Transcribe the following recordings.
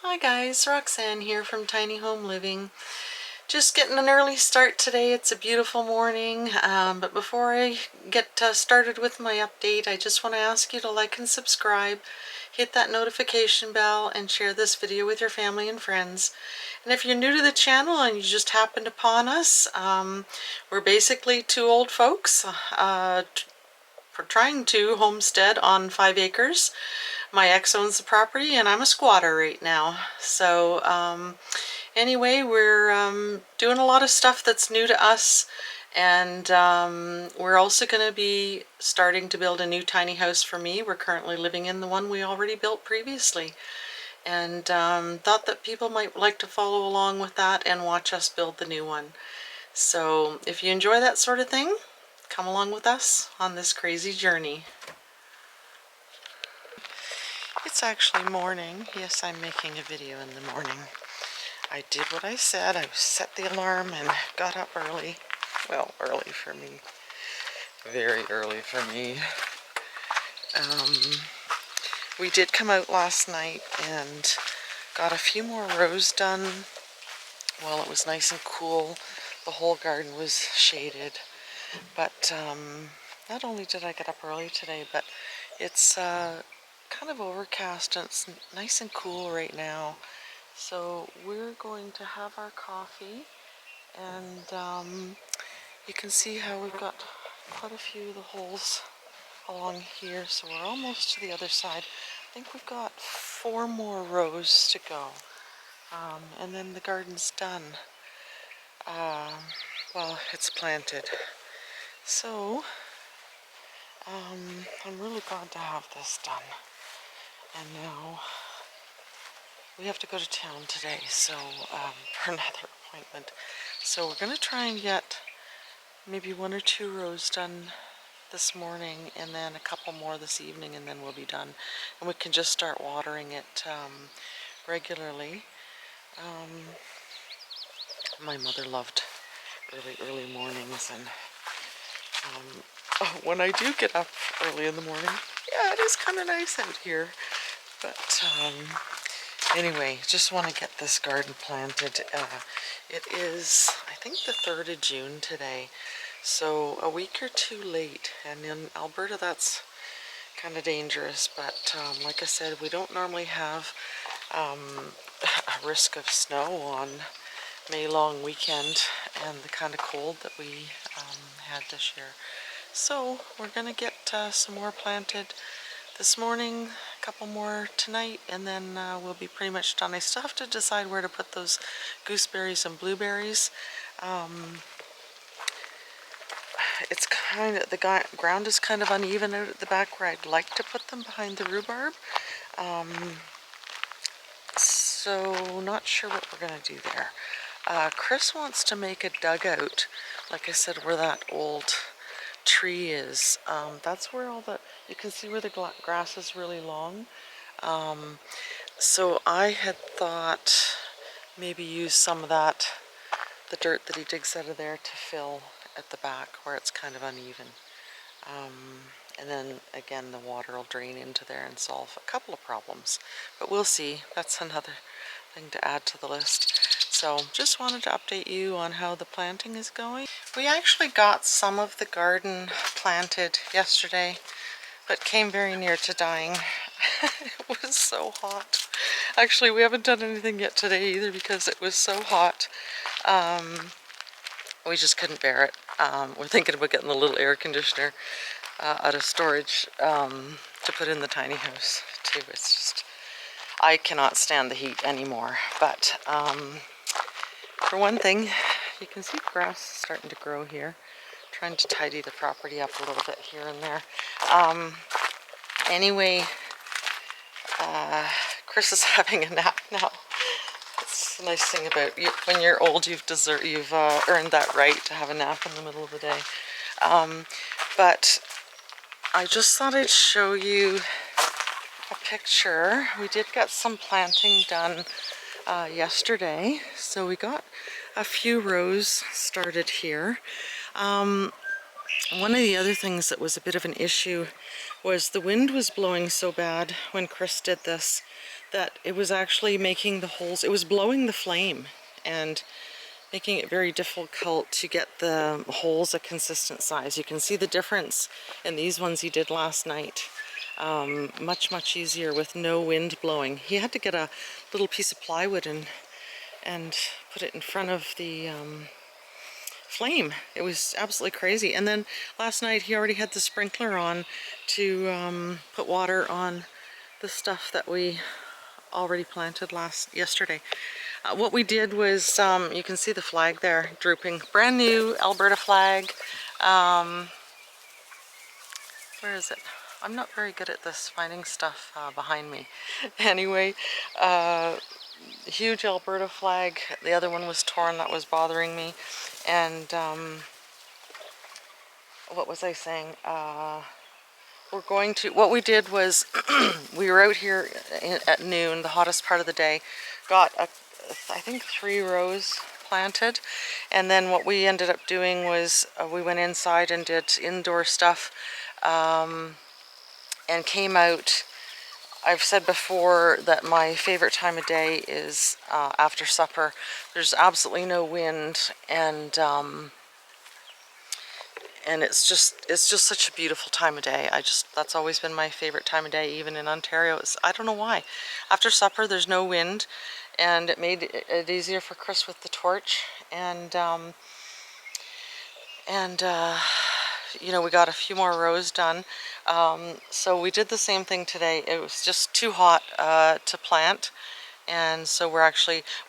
Hi guys, Roxanne here from Tiny Home Living. Just getting an early start today. It's a beautiful morning, but before I get started with my update, I just want to ask you to like and subscribe, hit that notification bell, and share this video with your family and friends. And if you're new to the channel and you just happened upon us, we're basically two old folks trying to homestead on 5 acres. My ex owns the property and I'm a squatter right now. So anyway, we're doing a lot of stuff that's new to us, and we're also going to be starting to build a new tiny house for me. We're currently living in the one we already built previously, and thought that people might like to follow along with that and watch us build the new one. So if you enjoy that sort of thing, come along with us on this crazy journey. It's actually morning. Yes, I'm making a video in the morning. I did what I said. I set the alarm and got up early. Well, early for me. Very early for me. We did come out last night and got a few more rows done while it was nice and cool. The whole garden was shaded. But not only did I get up early today, but it's kind of overcast and it's nice and cool right now. So we're going to have our coffee, and you can see how we've got quite a few of the holes along here, so we're almost to the other side. I think we've got 4 more rows to go, and then the garden's done. Well, it's planted. So I'm really glad to have this done. And now we have to go to town today, so for another appointment. So we're going to try and get maybe 1 or 2 rows done this morning, and then a couple more this evening, and then we'll be done. And we can just start watering it regularly. My mother loved early mornings, and when I do get up early in the morning, yeah, it is kind of nice out here. But anyway, just want to get this garden planted. It is, I think, the 3rd of June today, so a week or 2 late. And in Alberta, that's kind of dangerous. But like I said, we don't normally have a risk of snow on May long weekend and the kind of cold that we had this year. So we're going to get some more planted this morning, a couple more tonight, and then we'll be pretty much done. I still have to decide where to put those gooseberries and blueberries. It's kind of, the ground is kind of uneven out at the back where I'd like to put them behind the rhubarb. So not sure what we're going to do there. Chris wants to make a dugout, like I said, where that old tree is. That's where all the, you can see where the grass is really long. So I had thought maybe use some of that, the dirt that he digs out of there, to fill at the back where it's kind of uneven. And then again, the water will drain into there and solve a couple of problems. But we'll see. That's another thing to add to the list. So just wanted to update you on how the planting is going. We actually got some of the garden planted yesterday, but came very near to dying. It was so hot. Actually, we haven't done anything yet today either because it was so hot. We just couldn't bear it. We're thinking about getting the little air conditioner out of storage to put in the tiny house too. It's just, I cannot stand the heat anymore. But for one thing, you can see grass starting to grow here. Trying to tidy the property up a little bit here and there. Anyway, Chris is having a nap now. That's the nice thing about you. When you're old, you've earned that right to have a nap in the middle of the day. But I just thought I'd show you a picture. We did get some planting done yesterday, so we got a few rows started here. One of the other things that was a bit of an issue was the wind was blowing so bad when Chris did this that it was actually making the holes, it was blowing the flame and making it very difficult to get the holes a consistent size. You can see the difference in these ones he did last night. Much easier with no wind blowing. He had to get a little piece of plywood and put it in front of the flame. It was absolutely crazy. And then last night he already had the sprinkler on to put water on the stuff that we already planted yesterday. What we did was, you can see the flag there drooping. Brand new Alberta flag. Where is it? I'm not very good at this, finding stuff behind me. Anyway, huge Alberta flag. The other one was torn, that was bothering me. And what was I saying? What we did was, we were out here at noon, the hottest part of the day, got I think 3 rows planted, and then what we ended up doing was we went inside and did indoor stuff, and came out. I've said before that my favorite time of day is after supper. There's absolutely no wind, and it's just such a beautiful time of day. That's always been my favorite time of day, even in Ontario. I don't know why. After supper, there's no wind, and it made it easier for Chris with the torch, and you know, we got a few more rows done. So we did the same thing today. It was just too hot to plant, and so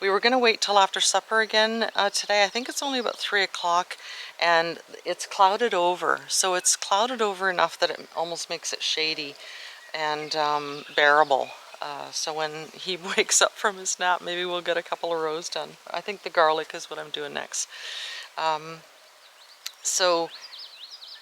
we were going to wait till after supper again today. I think it's only about 3 o'clock, and it's clouded over. So it's clouded over enough that it almost makes it shady and bearable. So when he wakes up from his nap, maybe we'll get a couple of rows done. I think the garlic is what I'm doing next. So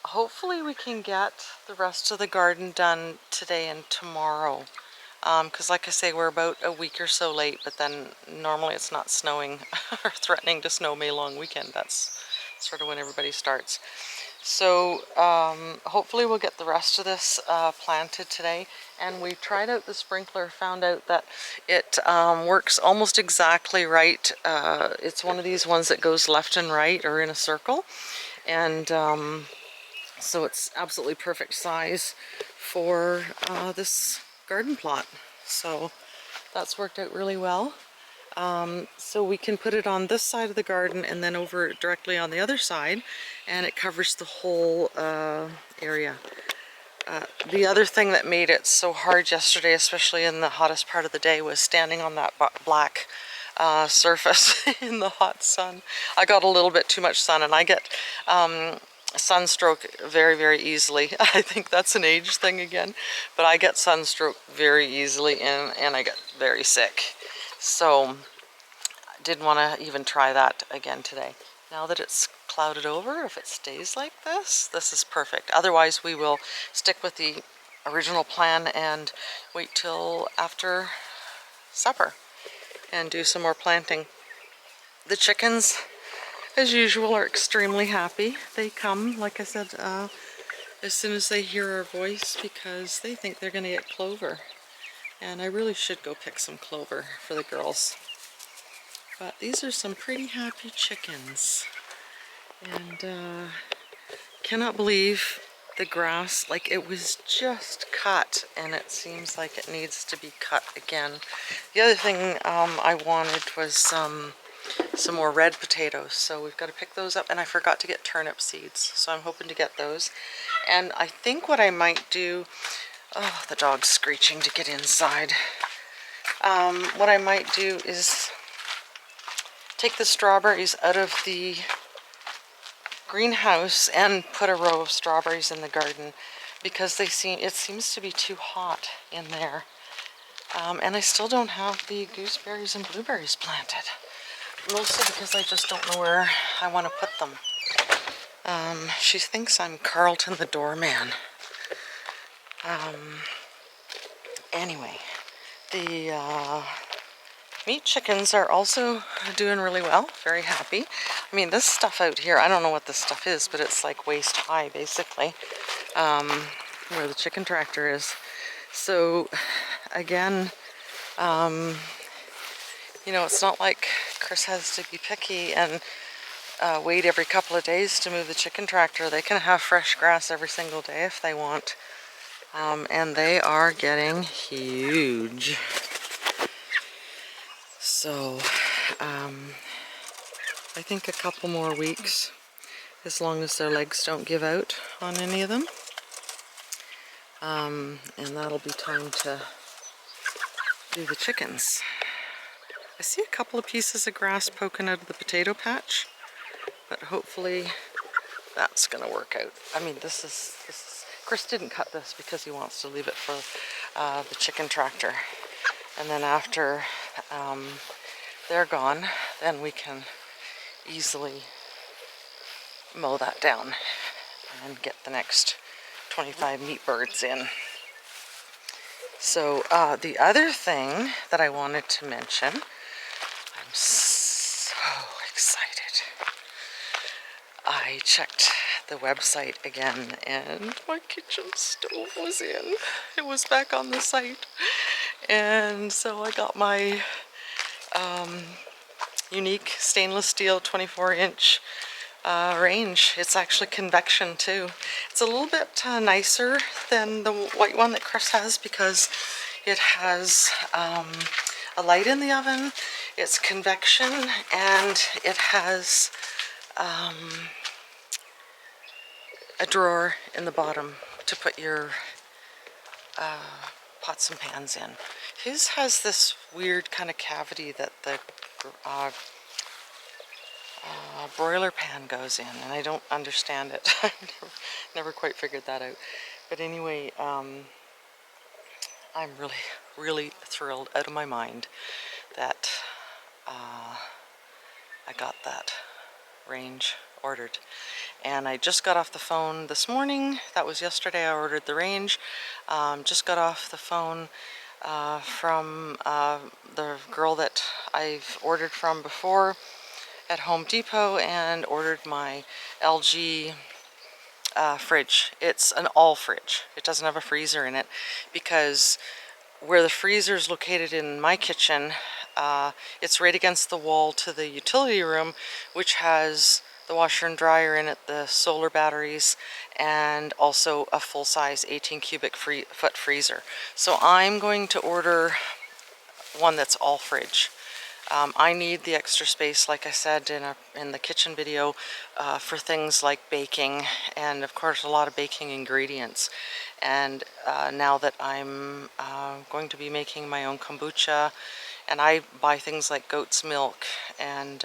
hopefully we can get the rest of the garden done today and tomorrow. Because like I say, we're about a week or so late, but then normally it's not snowing or threatening to snow May long weekend. That's sort of when everybody starts. So hopefully we'll get the rest of this planted today. And we tried out the sprinkler, found out that it works almost exactly right. It's one of these ones that goes left and right or in a circle. And so it's absolutely perfect size for this garden plot. So that's worked out really well. So we can put it on this side of the garden and then over directly on the other side, and it covers the whole area. The other thing that made it so hard yesterday, especially in the hottest part of the day, was standing on that black surface in the hot sun. I got a little bit too much sun, and I get sunstroke very easily. I think that's an age thing again, but I get sunstroke very easily, and I get very sick. So I didn't want to even try that again today. Now that it's clouded over, if it stays like this is perfect. Otherwise we will stick with the original plan and wait till after supper and do some more planting. The chickens, as usual, are extremely happy. They come, like I said, as soon as they hear our voice, because they think they're going to get clover. And I really should go pick some clover for the girls. But these are some pretty happy chickens. And cannot believe the grass, like it was just cut, and it seems like it needs to be cut again. The other thing I wanted was some more red potatoes, so we've got to pick those up, and I forgot to get turnip seeds, so I'm hoping to get those. And I think what I might do, oh, the dog's screeching to get inside. What I might do is take the strawberries out of the greenhouse and put a row of strawberries in the garden, because it seems to be too hot in there. And I still don't have the gooseberries and blueberries planted. Mostly because I just don't know where I want to put them. She thinks I'm Carlton the doorman. Anyway, the meat chickens are also doing really well, very happy. I mean, this stuff out here, I don't know what this stuff is, but it's like waist high, basically, where the chicken tractor is. So, again, You know, it's not like Chris has to be picky and wait every couple of days to move the chicken tractor. They can have fresh grass every single day if they want. And they are getting huge. So, I think a couple more weeks, as long as their legs don't give out on any of them. And that'll be time to do the chickens. I see a couple of pieces of grass poking out of the potato patch, but hopefully that's gonna work out. I mean, this is Chris didn't cut this because he wants to leave it for the chicken tractor. And then after they're gone, then we can easily mow that down and get the next 25 meat birds in. So the other thing that I wanted to mention, I'm so excited. I checked the website again and my kitchen stove was in. It was back on the site. And so I got my unique stainless steel 24-inch range. It's actually convection too. It's a little bit nicer than the white one that Chris has because it has a light in the oven, it's convection, and it has a drawer in the bottom to put your pots and pans in. His has this weird kind of cavity that the broiler pan goes in, and I don't understand it. I've never quite figured that out. But anyway, I'm really thrilled out of my mind that I got that range ordered. And I just got off the phone this morning. That was yesterday. I ordered the range. Just got off the phone from the girl that I've ordered from before at Home Depot and ordered my LG fridge. It's an all fridge. It doesn't have a freezer in it because where the freezer is located in my kitchen, it's right against the wall to the utility room, which has the washer and dryer in it, the solar batteries, and also a full-size 18 cubic foot freezer. So I'm going to order one that's all fridge. I need the extra space, like I said in the kitchen video, for things like baking and of course a lot of baking ingredients. And now that I'm going to be making my own kombucha, and I buy things like goat's milk and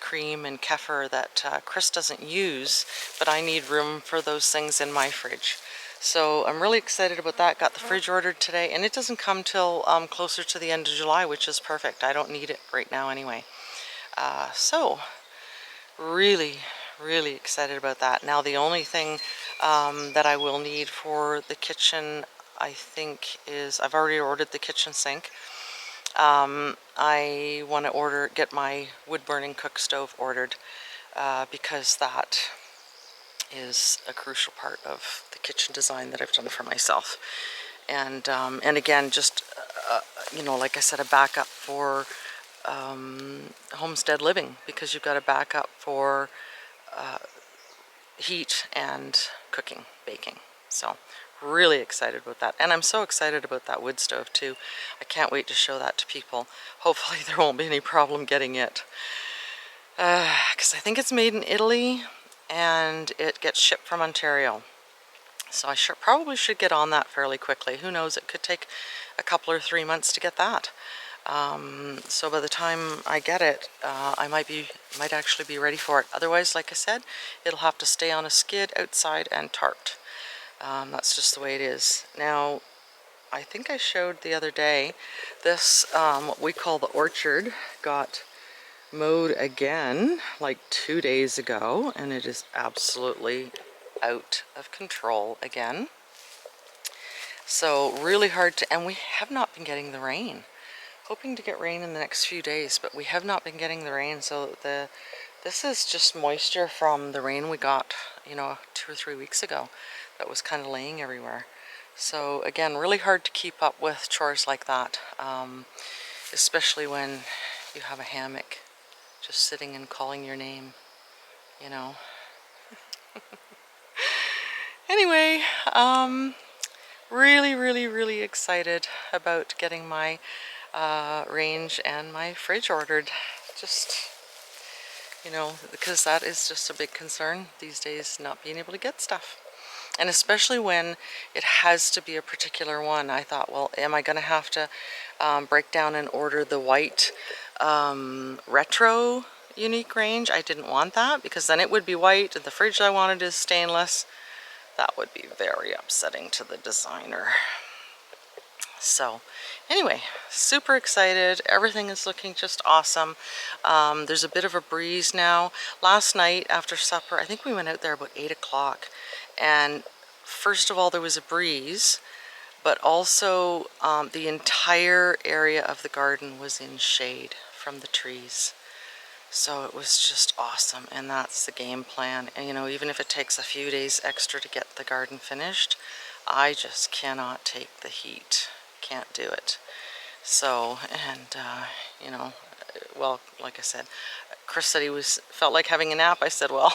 cream and kefir that Chris doesn't use, but I need room for those things in my fridge. So I'm really excited about that. Got the fridge ordered today, and it doesn't come till closer to the end of July, which is perfect. I don't need it right now anyway. So really excited about that. Now the only thing that I will need for the kitchen, I think, is I've already ordered the kitchen sink. I want to get my wood-burning cook stove ordered because that is a crucial part of the kitchen design that I've done for myself. And again, just you know, like I said, a backup for homestead living, because you've got a backup for heat and cooking, baking. So really excited about that, and I'm so excited about that wood stove too. I can't wait to show that to people. Hopefully there won't be any problem getting it, because I think it's made in Italy and it gets shipped from Ontario. So I probably should get on that fairly quickly. Who knows, it could take a couple or 3 months to get that. So by the time I get it, I might actually be ready for it. Otherwise, like I said, it'll have to stay on a skid outside and tarped. That's just the way it is. Now, I think I showed the other day, this, what we call the orchard, got mowed again like 2 days ago, and it is absolutely out of control again. So really hard to, and we have not been getting the rain. Hoping to get rain in the next few days, but we have not been getting the rain. So this is just moisture from the rain we got, you know, 2 or 3 weeks ago that was kind of laying everywhere. So again, really hard to keep up with chores like that, especially when you have a hammock just sitting and calling your name, you know. Anyway, really excited about getting my range and my fridge ordered. Just, you know, because that is just a big concern these days, not being able to get stuff. And especially when it has to be a particular one. I thought, well, am I going to have to break down and order the white retro unique range? I didn't want that, because then it would be white and the fridge I wanted is stainless. That would be very upsetting to the designer. So anyway, super excited. Everything is looking just awesome. There's a bit of a breeze now. Last night after supper, I think we went out there about 8 o'clock, and first of all there was a breeze, but also the entire area of the garden was in shade from the trees. So it was just awesome, and that's the game plan. And you know, even if it takes a few days extra to get the garden finished, I just cannot take the heat. Can't do it. So, and you know, well, like I said, Chris said he felt like having a nap. I said, well,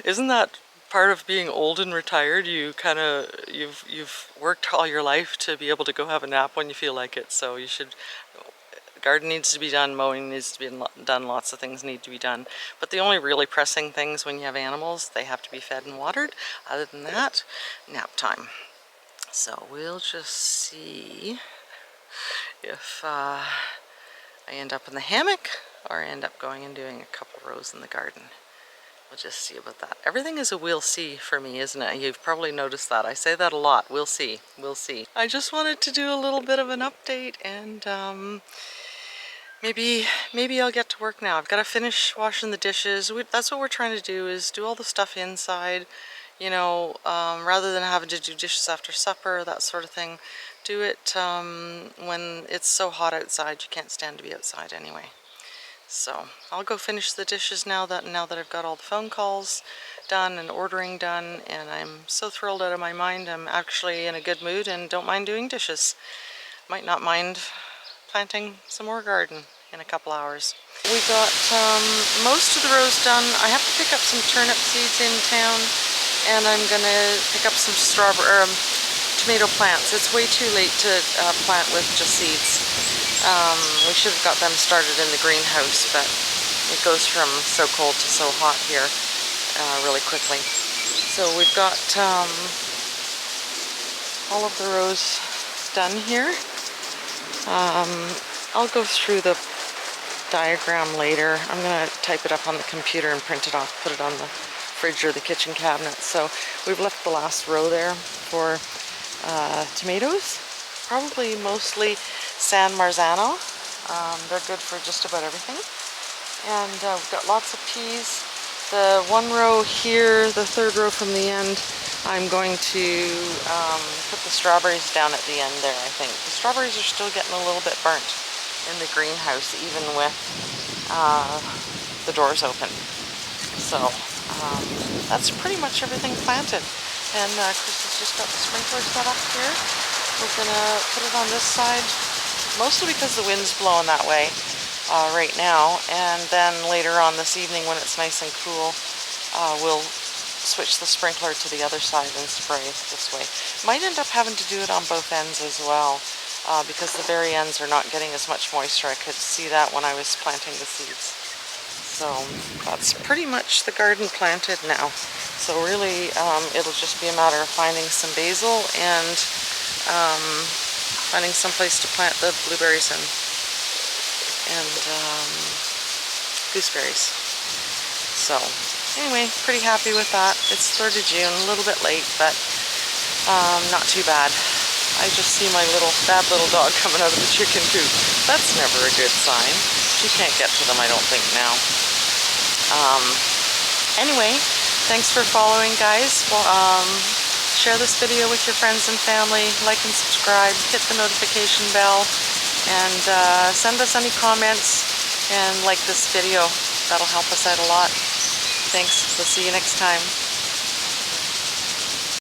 isn't that part of being old and retired? You kind of, you've worked all your life to be able to go have a nap when you feel like it. So you should. Garden needs to be done, mowing needs to be done, lots of things need to be done. But the only really pressing things when you have animals, they have to be fed and watered. Other than that, nap time. So we'll just see if I end up in the hammock or I end up going and doing a couple rows in the garden. We'll just see about that. Everything is a we'll see for me, isn't it? You've probably noticed that. I say that a lot. We'll see. We'll see. I just wanted to do a little bit of an update, and maybe I'll get to work now. I've got to finish washing the dishes. That's what we're trying to do, is do all the stuff inside, you know, rather than having to do dishes after supper, that sort of thing. Do it when it's so hot outside. You can't stand to be outside anyway. So I'll go finish the dishes now that I've got all the phone calls done and ordering done, and I'm so thrilled out of my mind. I'm actually in a good mood and don't mind doing dishes. Might not mind planting some more garden in a couple hours. We got most of the rows done. I have to pick up some turnip seeds in town, and I'm gonna pick up some tomato plants. It's way too late to plant with just seeds. We should have got them started in the greenhouse, but it goes from so cold to so hot here really quickly. So we've got all of the rows done here. I'll go through the diagram later. I'm going to type it up on the computer and print it off, put it on the fridge or the kitchen cabinet. So we've left the last row there for tomatoes, probably mostly San Marzano. They're good for just about everything. And we've got lots of peas. The one row here, the third row from the end, I'm going to put the strawberries down at the end there, I think. The strawberries are still getting a little bit burnt in the greenhouse, even with the doors open. So that's pretty much everything planted. And Chris has just got the sprinkler set up here. We're gonna put it on this side, mostly because the wind's blowing that way right now. And then later on this evening, when it's nice and cool, we'll switch the sprinkler to the other side and spray this way. Might end up having to do it on both ends as well, because the very ends are not getting as much moisture. I could see that when I was planting the seeds. So that's pretty much the garden planted now. So really, it'll just be a matter of finding some basil and finding some place to plant the blueberries and gooseberries. So anyway, pretty happy with that. It's 3rd of June, a little bit late, but not too bad. I just see my bad little dog coming out of the chicken coop. That's never a good sign. She can't get to them, I don't think, now. Anyway, thanks for following, guys. Well, share this video with your friends and family, like and subscribe, hit the notification bell, and send us any comments and like this video. That'll help us out a lot. Thanks. We'll see you next time.